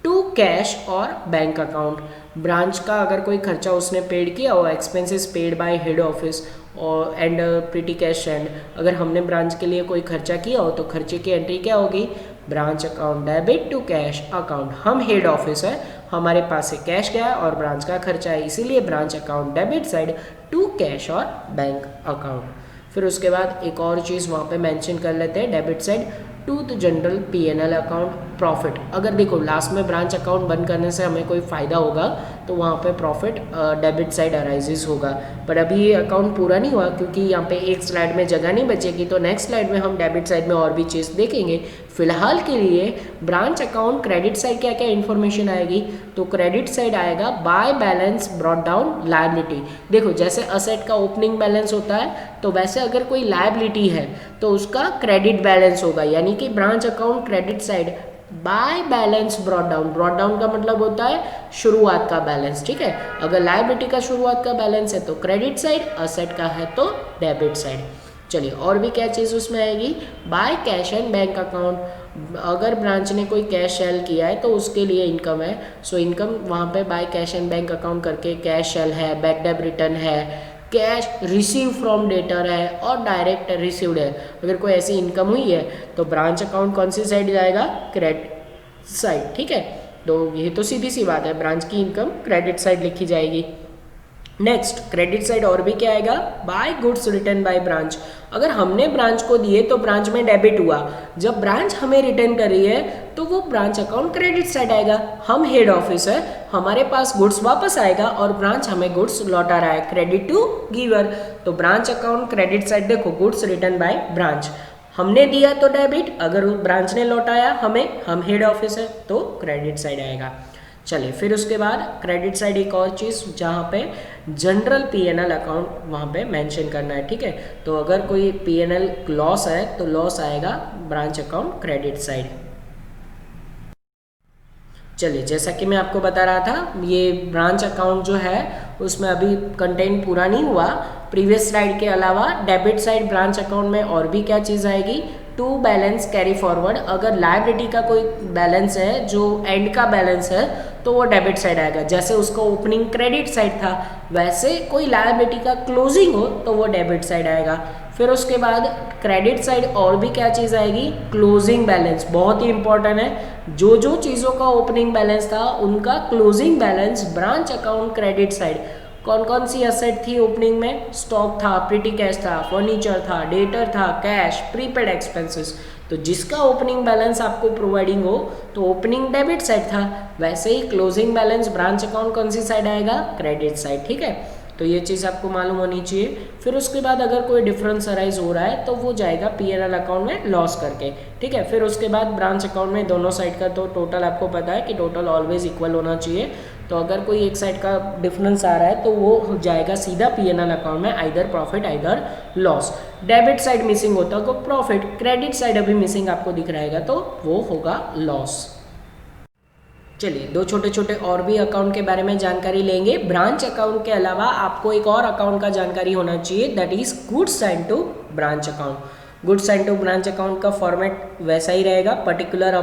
टू कैश और बैंक अकाउंट। ब्रांच का अगर कोई खर्चा उसने पेड किया हो, expenses paid by head office और एंड प्रिटी कैश एंड, अगर हमने ब्रांच के लिए कोई खर्चा किया हो तो खर्चे की एंट्री क्या होगी, branch account debit to cash account. हम हेड ऑफिस है, हमारे पास से कैश गया और ब्रांच का खर्चा है, इसीलिए branch account debit side to cash और बैंक अकाउंट। फिर उसके बाद एक और चीज़ वहाँ पे मेंशन कर लेते हैं, debit side to the general P&L account profit. अगर देखो लास्ट में ब्रांच अकाउंट बंद करने से हमें कोई फ़ायदा होगा तो वहाँ पे प्रॉफिट डेबिट साइड अराइजेस होगा। पर अभी ये अकाउंट पूरा नहीं हुआ क्योंकि यहाँ पे एक स्लाइड में जगह नहीं बचेगी, तो नेक्स्ट स्लाइड में हम डेबिट साइड में और भी चीज़ देखेंगे। फिलहाल के लिए ब्रांच अकाउंट क्रेडिट साइड क्या क्या इन्फॉर्मेशन आएगी, तो क्रेडिट साइड आएगा by balance brought down liability. देखो जैसे असेट का ओपनिंग बैलेंस होता है तो वैसे अगर कोई लायबिलिटी है तो उसका क्रेडिट बैलेंस होगा, यानी कि branch account credit side by balance brought down. Brought down का मतलब होता है शुरुआत का बैलेंस। ठीक है, अगर लायबिलिटी का शुरुआत का बैलेंस है तो क्रेडिट साइड, असेट का है तो डेबिट साइड। चलिए और भी क्या चीज़ उसमें आएगी, by cash and bank account. अगर ब्रांच ने कोई कैश सेल किया है तो उसके लिए इनकम है, सो इनकम वहाँ पे by cash and bank account करके कैश सेल है, बैक डेब रिटर्न है, कैश रिसीव फ्रॉम डेटर है और डायरेक्ट रिसीव्ड है। अगर कोई ऐसी इनकम हुई है तो ब्रांच अकाउंट कौन सी साइड जाएगा, क्रेडिट साइड। ठीक है, तो ये तो सीधी सी बात है, ब्रांच की इनकम क्रेडिट साइड लिखी जाएगी। नेक्स्ट क्रेडिट साइड और भी क्या आएगा, by goods return by branch. अगर हमने ब्रांच को दिए तो ब्रांच में डेबिट हुआ, जब ब्रांच हमें रिटर्न कर रही है तो वो ब्रांच अकाउंट क्रेडिट साइड आएगा। हम हेड ऑफिस है, हमारे पास गुड्स वापस आएगा और ब्रांच हमें गुड्स लौटा रहा है, क्रेडिट टू गिवर। तो ब्रांच अकाउंट क्रेडिट साइड देखो, गुड्स रिटर्न बाय ब्रांच। हमने दिया तो डेबिट, अगर ब्रांच ने लौटाया हमें, हम हेड ऑफिस है तो क्रेडिट साइड आएगा। चलिए फिर उसके बाद क्रेडिट साइड एक और चीज़ जहाँ पे जनरल P&L अकाउंट वहाँ पे मेंशन करना है। ठीक है, तो अगर कोई P&L लॉस है तो लॉस आएगा ब्रांच अकाउंट क्रेडिट साइड। चलिए जैसा कि मैं आपको बता रहा था, ये ब्रांच अकाउंट जो है उसमें अभी कंटेंट पूरा नहीं हुआ। प्रीवियस स्लाइड के अलावा डेबिट साइड ब्रांच अकाउंट में और भी क्या चीज़ आएगी, टू बैलेंस कैरी फॉरवर्ड। अगर लायबिलिटी का कोई बैलेंस है जो एंड का बैलेंस है तो वो डेबिट साइड आएगा। जैसे उसका ओपनिंग क्रेडिट साइड था, वैसे कोई लायबिलिटी का क्लोजिंग हो तो वो डेबिट साइड आएगा। फिर उसके बाद क्रेडिट साइड और भी क्या चीज़ आएगी, क्लोजिंग बैलेंस। बहुत ही इंपॉर्टेंट है, जो जो चीज़ों का ओपनिंग बैलेंस था उनका closing balance branch account credit side. कौन कौन सी एसेट थी ओपनिंग में, स्टॉक था, प्रिटी कैश था, फर्नीचर था, डेटर था, कैश, प्रीपेड एक्सपेंसेस। तो जिसका ओपनिंग बैलेंस आपको प्रोवाइडिंग हो तो ओपनिंग डेबिट साइड था, वैसे ही क्लोजिंग बैलेंस ब्रांच अकाउंट कौन सी साइड आएगा, क्रेडिट साइड। ठीक है, तो ये चीज़ आपको मालूम होनी चाहिए। फिर उसके बाद अगर कोई डिफरेंस अराइज हो रहा है तो वो जाएगा P&L अकाउंट में लॉस करके। ठीक है, फिर उसके बाद ब्रांच अकाउंट में दोनों साइड का तो टोटल आपको पता है कि टोटल ऑलवेज इक्वल होना चाहिए। तो अगर कोई एक साइड का डिफरेंस आ रहा है तो वो जाएगा सीधा P&L अकाउंट में, either profit either loss. Debit side missing होता है तो प्रॉफिट, क्रेडिट साइड अभी मिसिंग आपको दिख रहेगा तो वो होगा लॉस। चलिए दो छोटे छोटे और भी अकाउंट के बारे में जानकारी लेंगे। ब्रांच अकाउंट के अलावा आपको एक और अकाउंट का जानकारी होना चाहिए, that is goods send to branch account. Goods sent to branch account का फॉर्मेट वैसा ही रहेगा, पर्टिकुलर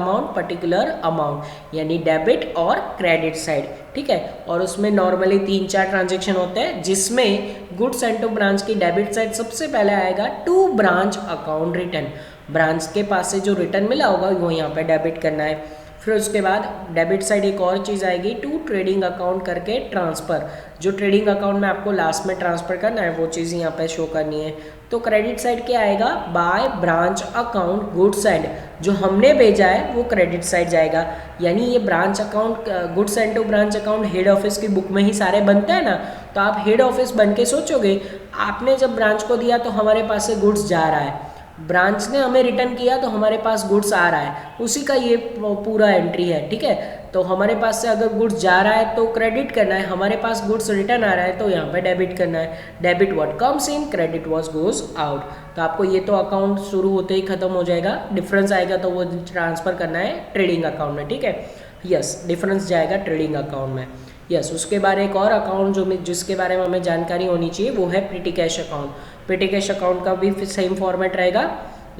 अमाउंट यानी डेबिट और क्रेडिट साइड, ठीक है। और उसमें नॉर्मली 3-4 ट्रांजेक्शन होते हैं, जिसमें गुड्स सेंट टू ब्रांच की डेबिट साइड सबसे पहले आएगा to branch account return, branch के पास से जो रिटर्न मिला होगा वो यहाँ पे डेबिट करना है। फिर उसके बाद डेबिट साइड एक और चीज़ आएगी टू ट्रेडिंग अकाउंट करके ट्रांसफ़र, जो ट्रेडिंग अकाउंट में आपको लास्ट में ट्रांसफ़र करना है वो चीज़ यहाँ पे शो करनी है। तो क्रेडिट साइड क्या आएगा, by branch account goods and, जो हमने भेजा है वो क्रेडिट साइड जाएगा। यानी ये branch account goods and to branch account head office की बुक में ही सारे बनते हैं ना, तो आप हेड ऑफिस बन के सोचोगे, आपने जब ब्रांच को दिया तो हमारे पास से गुड्स जा रहा है, ब्रांच ने हमें रिटर्न किया तो हमारे पास गुड्स आ रहा है, उसी का ये पूरा एंट्री है, ठीक है। तो हमारे पास से अगर गुड्स जा रहा है तो क्रेडिट करना है, हमारे पास गुड्स रिटर्न आ रहा है तो यहाँ पे डेबिट करना है। Debit what comes in, credit what goes out. तो आपको ये तो अकाउंट शुरू होते ही खत्म हो जाएगा, डिफरेंस आएगा तो वो ट्रांसफ़र करना है ट्रेडिंग अकाउंट में, ठीक है। यस, डिफरेंस जाएगा ट्रेडिंग अकाउंट में। यस, उसके बाद एक और अकाउंट जिसके बारे में हमें जानकारी होनी चाहिए वो है पेटी कैश अकाउंट। पेटी कैश अकाउंट का भी सेम फॉर्मेट रहेगा,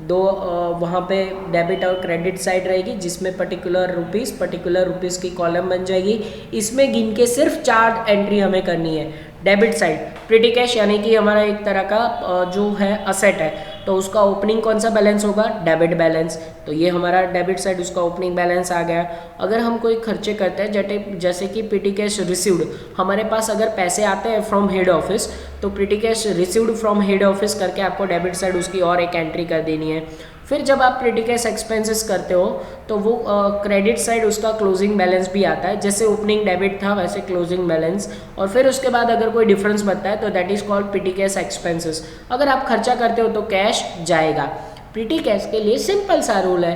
दो वहाँ पे डेबिट और क्रेडिट साइड रहेगी, जिसमें पर्टिकुलर रुपीज़ की कॉलम बन जाएगी। इसमें गिन के सिर्फ 4 एंट्री हमें करनी है। डेबिट साइड पेटी कैश यानी कि हमारा एक तरह का जो है असेट है, तो उसका ओपनिंग कौन सा बैलेंस होगा, डेबिट बैलेंस, तो ये हमारा डेबिट साइड उसका ओपनिंग बैलेंस आ गया। अगर हम कोई खर्चे करते हैं जैसे कि पेटी कैश रिसीव्ड, हमारे पास अगर पैसे आते हैं फ्रॉम हेड ऑफिस, तो पेटी cash received from head office करके आपको डेबिट साइड उसकी और एक एंट्री कर देनी है। फिर जब आप पेटी कैश एक्सपेंसेस करते हो तो वो क्रेडिट साइड उसका क्लोजिंग बैलेंस भी आता है, जैसे ओपनिंग डेबिट था वैसे क्लोजिंग बैलेंस, और फिर उसके बाद अगर कोई डिफरेंस बनता है तो दैट इज़ कॉल्ड पेटी कैश एक्सपेंसेस। अगर आप खर्चा करते हो तो कैश जाएगा। पेटी कैश के लिए सिंपल सा रूल है,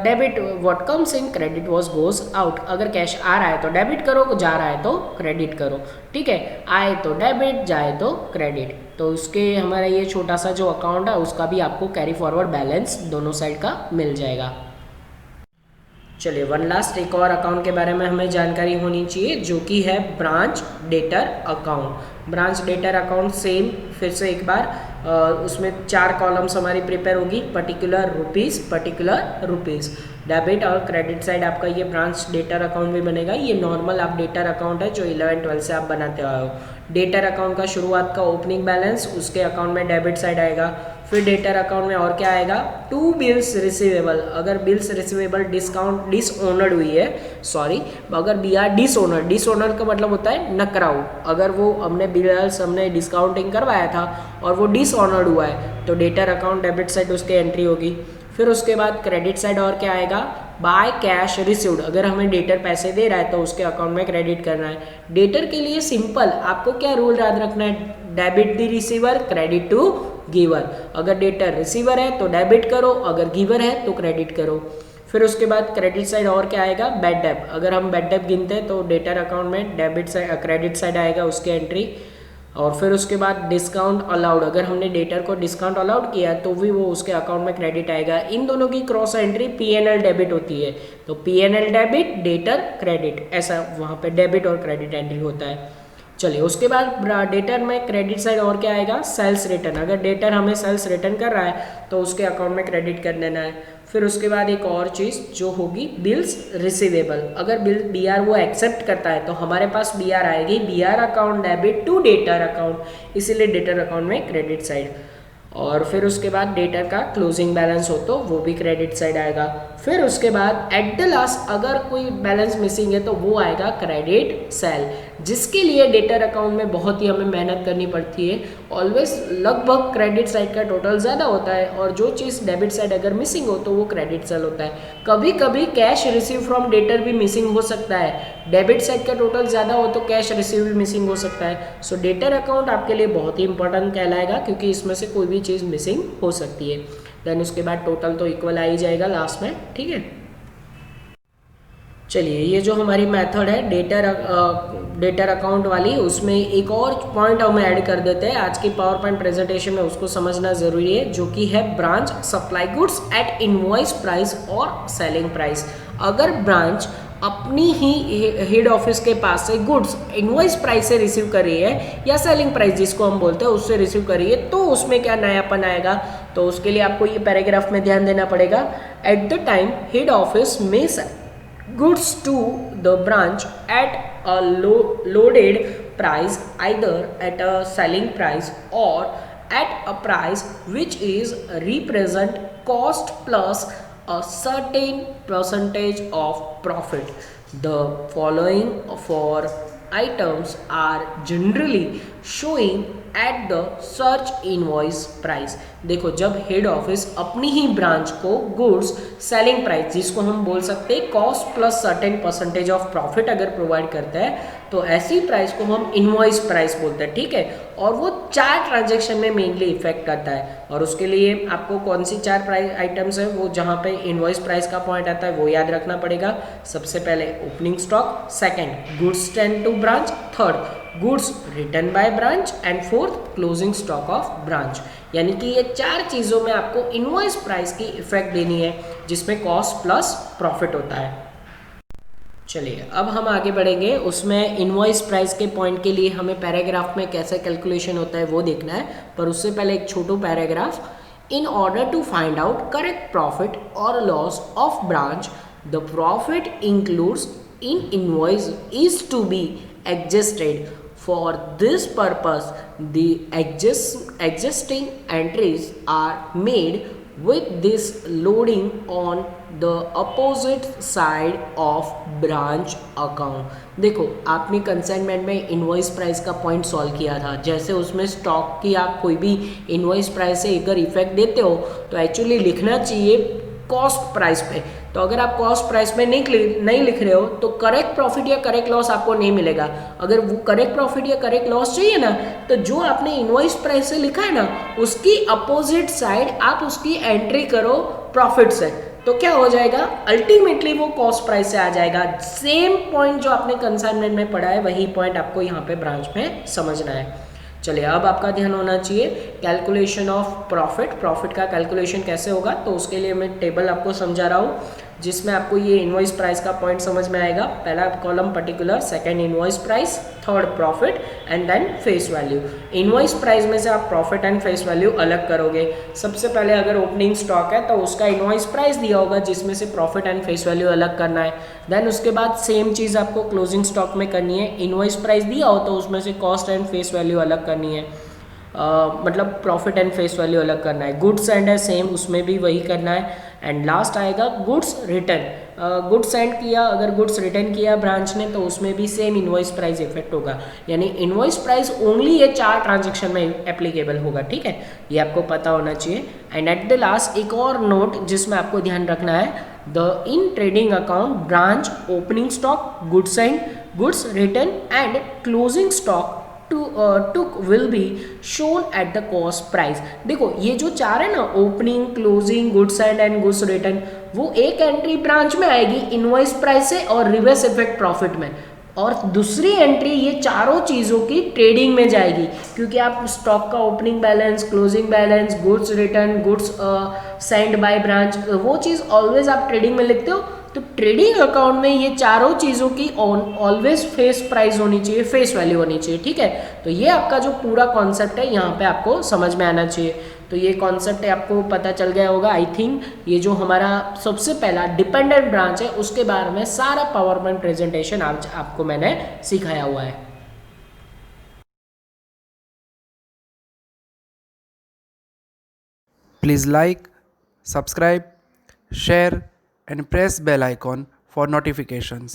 debit what comes in, credit what goes out. अगर कैश आ रहा है तो डेबिट करो, जा रहा है तो क्रेडिट करो, ठीक है। आए तो डेबिट, जाए तो क्रेडिट। तो उसके हमारा ये छोटा सा जो अकाउंट है उसका भी आपको कैरी फॉरवर्ड बैलेंस दोनों साइड का मिल जाएगा। चलिए वन लास्ट एक और अकाउंट के बारे में हमें जानकारी होनी चाहिए, जो कि है branch debtor account. Branch debtor account same, फिर से एक बार उसमें 4 कॉलम्स हमारी प्रिपेयर होगी, पर्टिकुलर रुपीज़। डेबिट और क्रेडिट साइड आपका ये ब्रांच डेटर अकाउंट भी बनेगा। ये नॉर्मल आप डेटर अकाउंट है जो 11-12 से आप बनाते आए हो। डेटर अकाउंट का शुरुआत का ओपनिंग बैलेंस उसके अकाउंट में डेबिट साइड आएगा। फिर डेटर अकाउंट में और क्या आएगा, टू बिल्स रिसीवेबल। अगर बिल्स रिसीवेबल डिसऑनर्ड हुई है, सॉरी, अगर बी आर डिसऑनर्ड का मतलब होता है नकराऊ। अगर वो हमने डिस्काउंटिंग करवाया था और वो डिसऑनर्ड हुआ है तो डेटर अकाउंट डेबिट साइड उसकी एंट्री होगी। फिर उसके बाद क्रेडिट साइड और क्या आएगा, बाय कैश रिसीव्ड। अगर हमें डेटर पैसे दे रहा है तो उसके अकाउंट में क्रेडिट करना है। डेटर के लिए सिंपल, आपको क्या रूल याद रखना है, debit the receiver, credit to giver. अगर डेटर रिसीवर है तो डेबिट करो, अगर गिवर है तो क्रेडिट करो। फिर उसके बाद क्रेडिट साइड और क्या आएगा, बैड डेब। अगर हम बैड डेब गिनते हैं तो डेटर अकाउंट में डेबिट साइड क्रेडिट साइड आएगा उसकी एंट्री। और फिर उसके बाद डिस्काउंट अलाउड, अगर हमने डेटर को डिस्काउंट अलाउड किया तो भी वो उसके अकाउंट में क्रेडिट आएगा। इन दोनों की क्रॉस एंट्री पीएनएल डेबिट होती है, तो पीएनएल डेबिट, डेटर क्रेडिट, ऐसा वहाँ पे डेबिट और क्रेडिट एंट्री होता है। चलिए उसके बाद डेटर में क्रेडिट साइड और क्या आएगा, सेल्स रिटर्न। अगर डेटर हमें सेल्स रिटर्न कर रहा है तो उसके अकाउंट में क्रेडिट कर देना है। फिर उसके बाद एक और चीज़ जो होगी, बिल्स रिसीवेबल। अगर बिल बीआर वो एक्सेप्ट करता है तो हमारे पास बीआर आएगी, BR account debit to debtor account, इसीलिए डेटर अकाउंट में क्रेडिट साइड। और फिर उसके बाद डेटर का क्लोजिंग बैलेंस हो तो वो भी क्रेडिट साइड आएगा। फिर उसके बाद एट द लास्ट अगर कोई बैलेंस मिसिंग है तो वो आएगा क्रेडिट सेल, जिसके लिए डेटर अकाउंट में बहुत ही हमें मेहनत करनी पड़ती है। ऑलवेज लगभग क्रेडिट साइड का टोटल ज़्यादा होता है और जो चीज़ डेबिट साइड अगर मिसिंग हो तो वो क्रेडिट सेल होता है। कभी कभी कैश रिसीव फ्रॉम डेटर भी मिसिंग हो सकता है, डेबिट साइड का टोटल ज़्यादा हो तो कैश रिसीव भी मिसिंग हो सकता है। सो डेटर अकाउंट आपके लिए बहुत ही इंपॉर्टेंट कहलाएगा क्योंकि इसमें से कोई भी चीज़ मिसिंग हो सकती है। देन उसके बाद टोटल तो इक्वल आ ही जाएगा लास्ट में, ठीक है। चलिए ये जो हमारी मेथड है डेटर अकाउंट वाली, उसमें एक और पॉइंट हम ऐड कर देते हैं आज की पावर पॉइंट प्रेजेंटेशन में, उसको समझना ज़रूरी है, जो कि है branch supply goods at invoice price और सेलिंग प्राइस। अगर ब्रांच अपनी ही हेड ऑफिस के पास से गुड्स इनवॉइस प्राइस से रिसीव कर रही है या सेलिंग प्राइस जिसको हम बोलते हैं उससे रिसीव कर रही है, तो उसमें क्या नयापन आएगा, तो उसके लिए आपको ये पैराग्राफ में ध्यान देना पड़ेगा। At the time head office में goods to the branch at a loaded price, either at a selling price or at a price which is represent cost plus a certain percentage of profit. The following for items are generally showing at the search invoice price. देखो जब हेड ऑफिस अपनी ही ब्रांच को गुड्स सेलिंग प्राइस, जिसको हम बोल सकते हैं cost plus certain percentage of profit अगर प्रोवाइड करता है, तो ऐसी प्राइस को हम इनवॉइस प्राइस बोलते हैं, ठीक है। और वो 4 ट्रांजेक्शन में मेनली इफेक्ट करता है। और उसके लिए आपको कौन सी 4 प्राइस आइटम्स है वो जहाँ पे इनवॉइस प्राइस का पॉइंट आता है वो याद रखना पड़ेगा। सबसे पहले opening stock, second goods sent to branch, third goods return by branch and fourth closing stock of branch. यानी कि ये 4 चीज़ों में आपको इनवॉइस प्राइस की इफेक्ट देनी है, जिसमें कॉस्ट प्लस प्रॉफिट होता है। चलिए अब हम आगे बढ़ेंगे, उसमें इनवॉइस प्राइस के पॉइंट के लिए हमें पैराग्राफ में कैसे कैलकुलेशन होता है वो देखना है। पर उससे पहले एक छोटू paragraph. In order to find out correct profit और loss of branch, the profit includes in invoice is to be adjusted. For this purpose, the existing entries are made with this loading on the opposite side of branch account. देखो आपने कंसाइनमेंट में इनवॉइस प्राइस का पॉइंट सॉल्व किया था, जैसे उसमें स्टॉक की आप कोई भी इनवॉइस प्राइस से अगर इफेक्ट देते हो तो एक्चुअली लिखना चाहिए कॉस्ट प्राइस पे। तो अगर आप कॉस्ट प्राइस में नहीं लिख रहे हो तो करेक्ट प्रॉफिट या करेक्ट लॉस आपको नहीं मिलेगा। अगर वो करेक्ट प्रॉफिट या करेक्ट लॉस चाहिए ना, तो जो आपने इनवॉइस प्राइस से लिखा है ना, उसकी अपोजिट साइड आप उसकी एंट्री करो प्रॉफिट से, तो क्या हो जाएगा, अल्टीमेटली वो कॉस्ट प्राइस से आ जाएगा। सेम पॉइंट जो आपने कंसाइनमेंट में पढ़ा है वही पॉइंट आपको यहाँ पे ब्रांच में समझना है। चलिए अब आपका ध्यान होना चाहिए कैलकुलेशन ऑफ प्रॉफिट का कैलकुलेशन कैसे होगा। तो उसके लिए मैं टेबल आपको समझा रहा हूँ, जिसमें आपको ये इनवॉइस प्राइस का पॉइंट समझ में आएगा। पहला column particular, second invoice price, third profit and then face value. Invoice price में से आप प्रॉफिट एंड फेस वैल्यू अलग करोगे। सबसे पहले अगर ओपनिंग स्टॉक है तो उसका इनवॉइस प्राइस दिया होगा, जिसमें से प्रॉफिट एंड फेस वैल्यू अलग करना है। देन उसके बाद सेम चीज़ आपको क्लोजिंग स्टॉक में करनी है। इनवॉइस प्राइस दिया हो तो उसमें से कॉस्ट एंड फेस वैल्यू अलग करनी है, मतलब प्रॉफिट एंड फेस वैल्यू अलग करना है। गुड्स एंड है सेम, उसमें भी वही करना है। एंड लास्ट आएगा गुड्स रिटर्न। गुड्स सेंड किया, अगर गुड्स रिटर्न किया ब्रांच ने तो उसमें भी सेम इनवॉइस प्राइस इफेक्ट होगा। यानी इनवॉइस प्राइस ओनली ये 4 ट्रांजेक्शन में एप्लीकेबल होगा, ठीक है, ये आपको पता होना चाहिए। एंड एट द लास्ट एक और नोट जिसमें आपको ध्यान रखना है, the in trading account branch opening stock, goods send, goods return and closing stock took will be shown at the cost price। देखो ये जो 4 है ना, opening, closing, goods send and goods return, वो एक एंट्री ब्रांच में आएगी इनवॉइस प्राइस से और रिवर्स इफेक्ट प्रॉफिट में, और दूसरी एंट्री ये चारों चीज़ों की ट्रेडिंग में जाएगी, क्योंकि आप स्टॉक का opening balance, closing balance, goods return, goods send by branch, वो चीज़ ऑलवेज आप ट्रेडिंग में लिखते हो। तो ट्रेडिंग अकाउंट में ये चारों चीज़ों की ऑलवेज फेस प्राइस होनी चाहिए, फेस वैल्यू होनी चाहिए, ठीक है। तो ये आपका जो पूरा कॉन्सेप्ट है यहाँ पे आपको समझ में आना चाहिए। तो ये कॉन्सेप्ट आपको पता चल गया होगा आई थिंक। ये जो हमारा सबसे पहला डिपेंडेंट ब्रांच है उसके बारे में सारा पावर पॉइंट प्रेजेंटेशन आज आपको मैंने सिखाया हुआ है। Please like, subscribe, share and press bell icon for notifications.